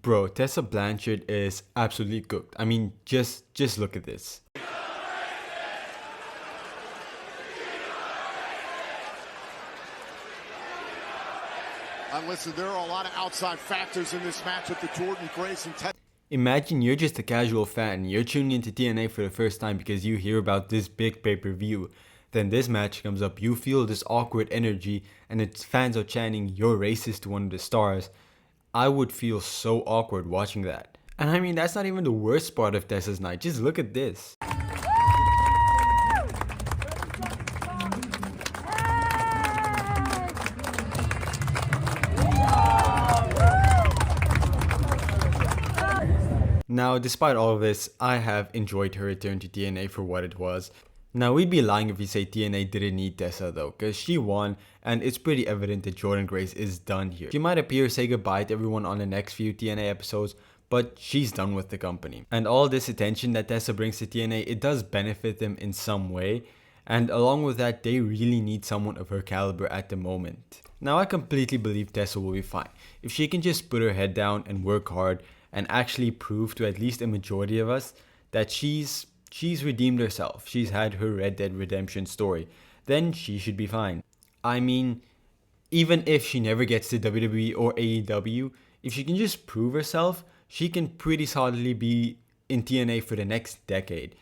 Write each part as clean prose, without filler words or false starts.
Bro, Tessa Blanchard is absolutely cooked. I mean, just look at this. Listen, there are a lot of outside factors in this match with the Jordynne Grace and Tessa. Imagine you're just a casual fan, you're tuning into TNA for the first time because you hear about this big pay-per-view. Then this match comes up, you feel this awkward energy, and its fans are chanting, "You're racist" to one of the stars. I would feel so awkward watching that. And I mean, that's not even the worst part of Tessa's night, just look at this. Now, despite all of this, I have enjoyed her return to TNA for what it was. Now, we'd be lying if we say TNA didn't need Tessa though, because she won, and it's pretty evident that Jordynne Grace is done here. She might appear, say goodbye to everyone on the next few TNA episodes, but she's done with the company. And all this attention that Tessa brings to TNA, it does benefit them in some way, and along with that, they really need someone of her caliber at the moment. Now, I completely believe Tessa will be fine. If she can just put her head down and work hard, and actually prove to at least a majority of us that she's redeemed herself, she's had her Red Dead Redemption story, then she should be fine. I mean, even if she never gets to WWE or AEW, if she can just prove herself, she can pretty solidly be in TNA for the next decade.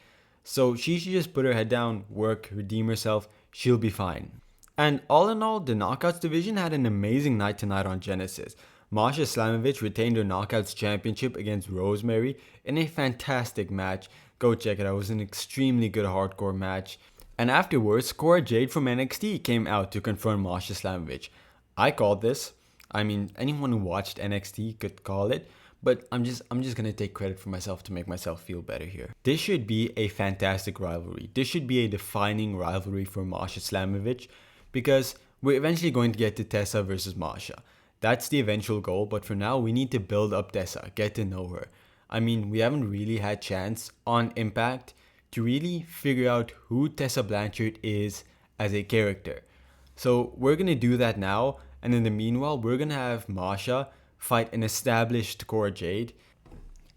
So she should just put her head down, work, redeem herself, she'll be fine. And all in all, the Knockouts division had an amazing night tonight on Genesis. Masha Slamovich retained her Knockouts championship against Rosemary in a fantastic match. Go check it out, it was an extremely good hardcore match. And afterwards, Cora Jade from NXT came out to confront Masha Slamovich. I called this. I mean, anyone who watched NXT could call it, but I'm just gonna take credit for myself to make myself feel better here. This should be a fantastic rivalry. This should be a defining rivalry for Masha Slamovich, because we're eventually going to get to Tessa versus Masha. That's the eventual goal, but for now, we need to build up Tessa, get to know her. I mean, we haven't really had chance on Impact to really figure out who Tessa Blanchard is as a character. So we're going to do that now, and in the meanwhile, we're going to have Masha fight an established Cora Jade.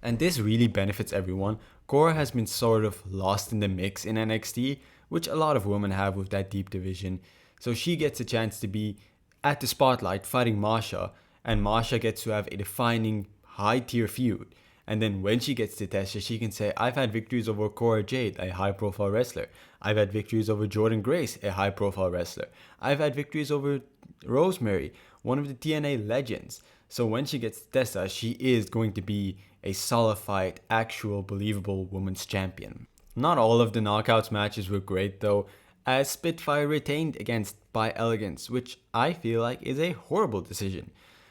And this really benefits everyone. Cora has been sort of lost in the mix in NXT, which a lot of women have with that deep division. So she gets a chance to be at the spotlight fighting Masha, and Masha gets to have a defining high-tier feud. And then when she gets to Tessa, she can say, "I've had victories over Cora Jade, a high-profile wrestler. I've had victories over Jordynne Grace, a high-profile wrestler. I've had victories over Rosemary, one of the TNA legends." So when she gets to Tessa, she is going to be a solidified, actual, believable women's champion. Not all of the Knockouts matches were great though, as Spitfire retained against By Elegance, which I feel like is a horrible decision.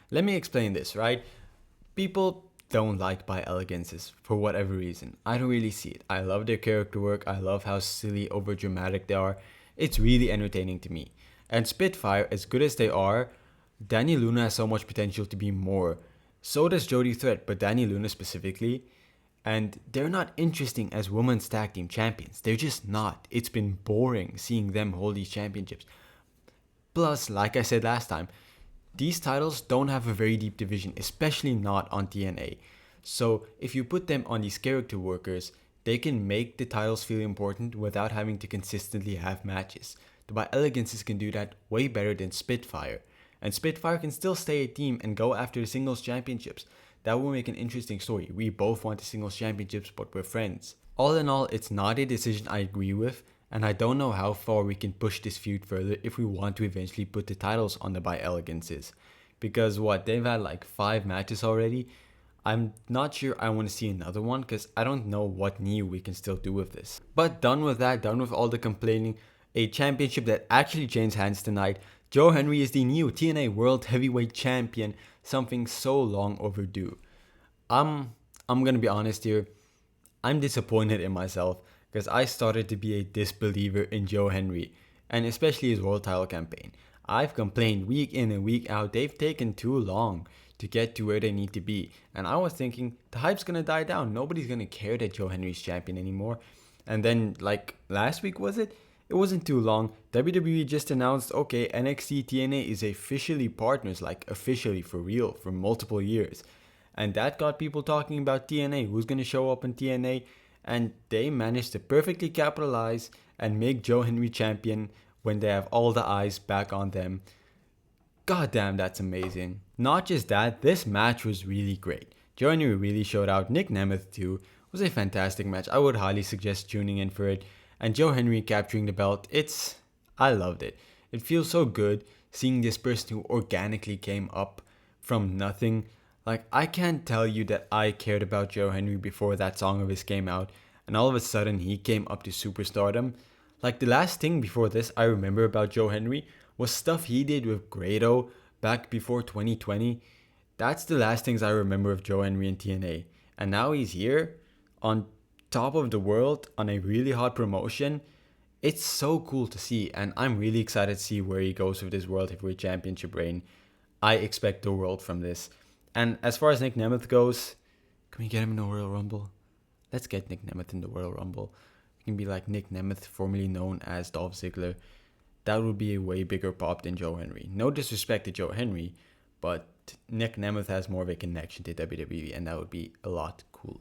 Let me explain this, right? People don't like By Elegances for whatever reason. I don't really see it. I love their character work. I love how silly, overdramatic they are. It's really entertaining to me. And Spitfire, as good as they are, Danny Luna has so much potential to be more. So does Jody Threat, but Danny Luna specifically. And they're not interesting as women's tag team champions. They're just not. It's been boring seeing them hold these championships. Plus, like I said last time, these titles don't have a very deep division, especially not on TNA. So if you put them on these character workers, they can make the titles feel important without having to consistently have matches. The By Elegances can do that way better than Spitfire. And Spitfire can still stay a team and go after the singles championships. That will make an interesting story. We both want the singles championships, but we're friends. All in all, it's not a decision I agree with, and I don't know how far we can push this feud further if we want to eventually put the titles on the By Elegances. Because they've had like 5 matches already. I'm not sure I want to see another one because I don't know what new we can still do with this. But done with that, done with all the complaining, a championship that actually changed hands tonight. Joe Hendry is the new TNA World Heavyweight Champion, something so long overdue. I'm gonna be honest here, I'm disappointed in myself because I started to be a disbeliever in Joe Hendry, and especially his world title campaign. I've complained week in and week out, they've taken too long to get to where they need to be, and I was thinking the hype's gonna die down, nobody's gonna care that Joe Hendry's champion anymore. And then like last week, was it? It wasn't too long. WWE just announced, okay, NXT TNA is officially partners, like officially for real, for multiple years. and that got people talking about TNA, who's going to show up in TNA, and they managed to perfectly capitalize and make Joe Hendry champion when they have all the eyes back on them. God damn, that's amazing. Not just that, this match was really great. Joe Hendry really showed out. Nick Nemeth too. It was a fantastic match. I would highly suggest tuning in for it. And Joe Hendry capturing the belt, I loved it. It feels so good seeing this person who organically came up from nothing. Like, I can't tell you that I cared about Joe Hendry before that song of his came out, and all of a sudden he came up to superstardom. Like, the last thing before this I remember about Joe Hendry was stuff he did with Grado back before 2020. That's the last things I remember of Joe Hendry in TNA. And now he's here on top of the world on a really hot promotion. It's so cool to see, and I'm really excited to see where he goes with this World Heavyweight Championship reign. I expect the world from this. And as far as Nick Nemeth goes, can we get him in the Royal Rumble? Let's get Nick Nemeth in the Royal Rumble. He can be like Nick Nemeth, formerly known as Dolph Ziggler. That would be a way bigger pop than Joe Hendry. No disrespect to Joe Hendry, but Nick Nemeth has more of a connection to WWE, and that would be a lot cooler.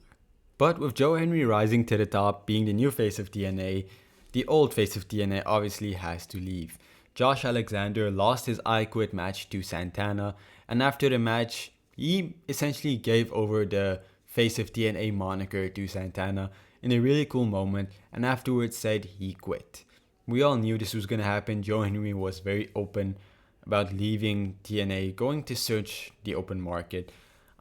But with Joe Hendry rising to the top, being the new face of TNA, the old face of TNA obviously has to leave. Josh Alexander lost his I Quit match to Santana, and after the match, he essentially gave over the face of TNA moniker to Santana in a really cool moment, and afterwards said he quit. We all knew this was going to happen. Joe Hendry was very open about leaving TNA, going to search the open market.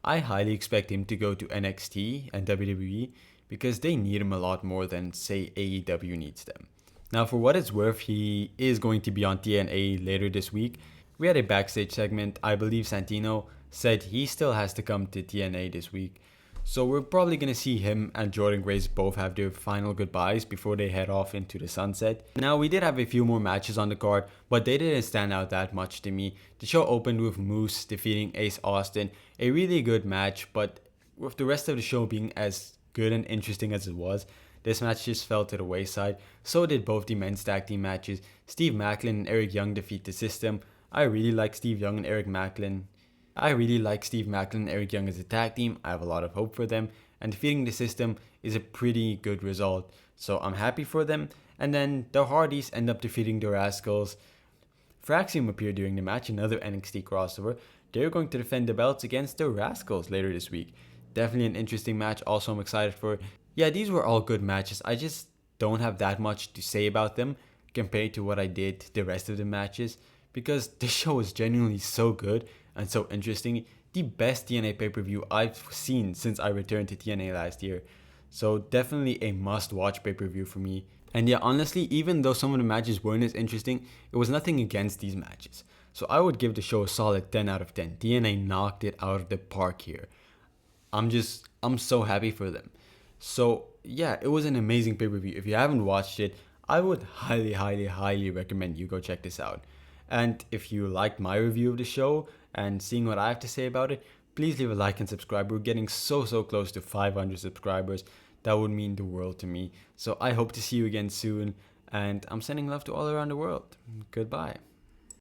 I highly expect him to go to NXT and WWE because they need him a lot more than, say, AEW needs them. Now, for what it's worth, he is going to be on TNA later this week. We had a backstage segment. I believe Santino said he still has to come to TNA this week. So we're probably going to see him and Jordynne Grace both have their final goodbyes before they head off into the sunset. Now, we did have a few more matches on the card, but they didn't stand out that much to me. The show opened with Moose defeating Ace Austin. A really good match, but with the rest of the show being as good and interesting as it was, this match just fell to the wayside. So did both the men's tag team matches. Steve Maclin and Eric Young defeat the System. I really like Steve Young and Eric Maclin. And Eric Young as a tag team. I have a lot of hope for them, and defeating the System is a pretty good result. So I'm happy for them. And then the Hardys end up defeating the Rascals. FrAxiom appeared during the match, another NXT crossover. They're going to defend the belts against the Rascals later this week. Definitely an interesting match. Also, I'm excited for. Yeah, these were all good matches. I just don't have that much to say about them compared to what I did the rest of the matches, because the show was genuinely so good and so interesting. The best TNA pay-per-view I've seen since I returned to TNA last year. So definitely a must-watch pay-per-view for me. And yeah, honestly, even though some of the matches weren't as interesting, it was nothing against these matches. So I would give the show a solid 10 out of 10. TNA knocked it out of the park here. I'm so happy for them. So yeah, it was an amazing pay-per-view. If you haven't watched it, I would highly, highly, highly recommend you go check this out. And if you liked my review of the show and seeing what I have to say about it, please leave a like and subscribe. We're getting so close to 500 subscribers. That would mean the world to me. So I hope to see you again soon. And I'm sending love to all around the world. Goodbye.